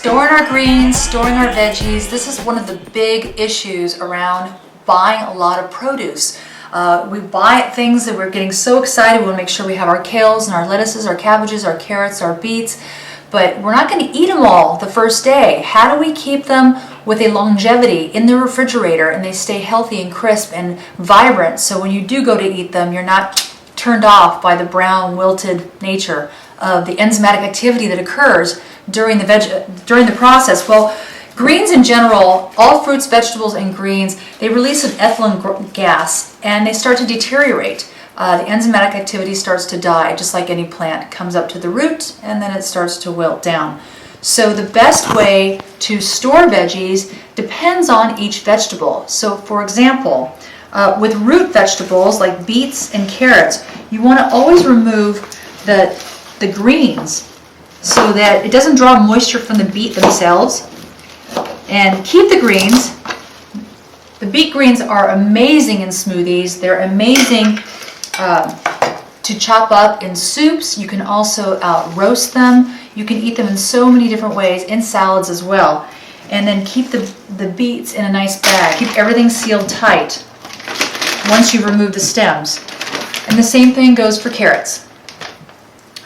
Storing our greens, storing our veggies, this is one of the big issues around buying a lot of produce. We buy things that we're getting so excited, we want to make sure we have our kales and our lettuces, our cabbages, our carrots, our beets, but we're not going to eat them all the first day. How do we keep them with a longevity in the refrigerator and they stay healthy and crisp and vibrant, so when you do go to eat them, you're not turned off by the brown, wilted nature of the enzymatic activity that occurs during the process? Well, greens in general, all fruits, vegetables, and greens, they release an ethylene gas and they start to deteriorate. The enzymatic activity starts to die, just like any plant. It comes up to the root and then it starts to wilt down. So the best way to store veggies depends on each vegetable. So for example, with root vegetables like beets and carrots, you want to always remove the greens so that it doesn't draw moisture from the beet themselves, and keep the greens. The beet greens are amazing in smoothies. They're amazing to chop up in soups. You can also roast them. You can eat them in so many different ways, in salads as well. And then keep the beets in a nice bag. Keep everything sealed tight once you remove the stems. And the same thing goes for carrots.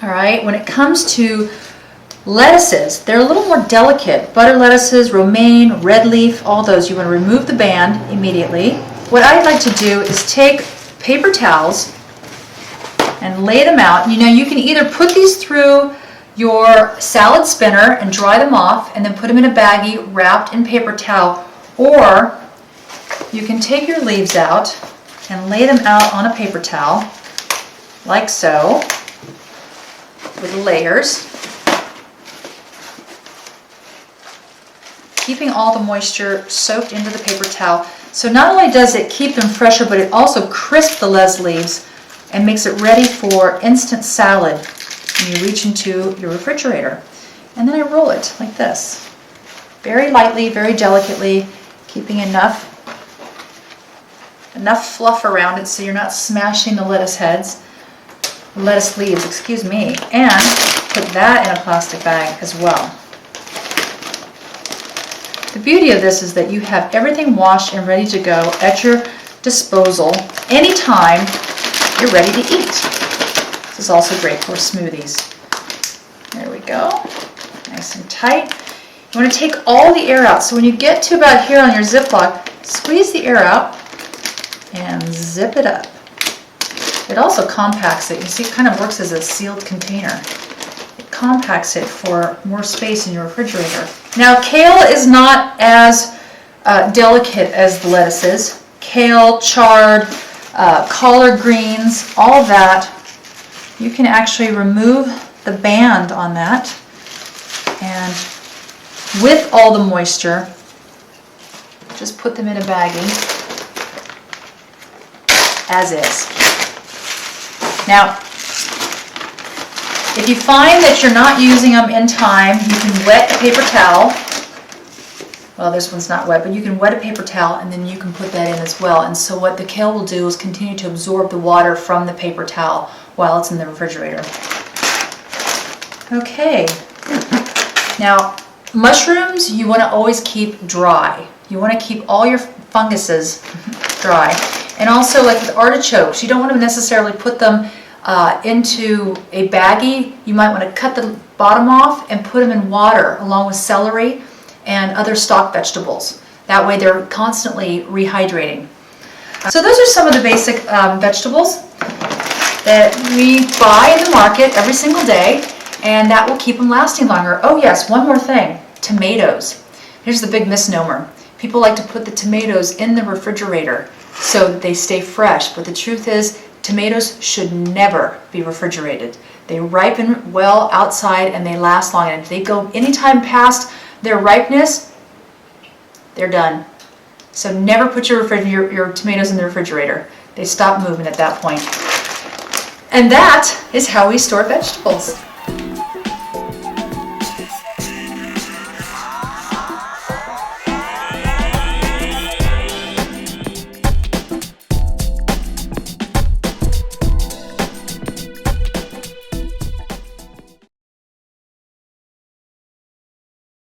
All right, when it comes to lettuces, they're a little more delicate. Butter lettuces, romaine, red leaf, all those, you want to remove the band immediately. What I'd like to do is take paper towels and lay them out. You know, you can either put these through your salad spinner and dry them off and then put them in a baggie wrapped in paper towel, or you can take your leaves out and lay them out on a paper towel like so, with layers, keeping all the moisture soaked into the paper towel. So not only does it keep them fresher, but it also crisps the les leaves and makes it ready for instant salad when you reach into your refrigerator. And then I roll it like this, very lightly, very delicately, keeping enough fluff around it so you're not smashing the lettuce leaves, excuse me, and put that in a plastic bag as well. The beauty of this is that you have everything washed and ready to go at your disposal anytime you're ready to eat. This is also great for smoothies. There we go, nice and tight. You want to take all the air out, so when you get to about here on your Ziploc, squeeze the air out and zip it up. It also compacts it. You see, it kind of works as a sealed container. It compacts it for more space in your refrigerator. Now, kale is not as delicate as the lettuces. Kale, chard, collard greens, all of that, you can actually remove the band on that, and with all the moisture, just put them in a baggie as is. Now, if you find that you're not using them in time, you can wet a paper towel. Well, this one's not wet, but you can wet a paper towel and then you can put that in as well. And so what the kale will do is continue to absorb the water from the paper towel while it's in the refrigerator. Okay. Now, mushrooms you want to always keep dry. You want to keep all your funguses dry. And also, like with artichokes, you don't want to necessarily put them into a baggie. You might want to cut the bottom off and put them in water along with celery and other stalk vegetables. That way they're constantly rehydrating. So those are some of the basic vegetables that we buy in the market every single day, and that will keep them lasting longer. Oh yes, one more thing, tomatoes. Here's the big misnomer. People like to put the tomatoes in the refrigerator so that they stay fresh, but the truth is tomatoes should never be refrigerated. They ripen well outside and they last long, and if they go any time past their ripeness, they're done. So never put your tomatoes in the refrigerator. They stop moving at that point. And that is how we store vegetables.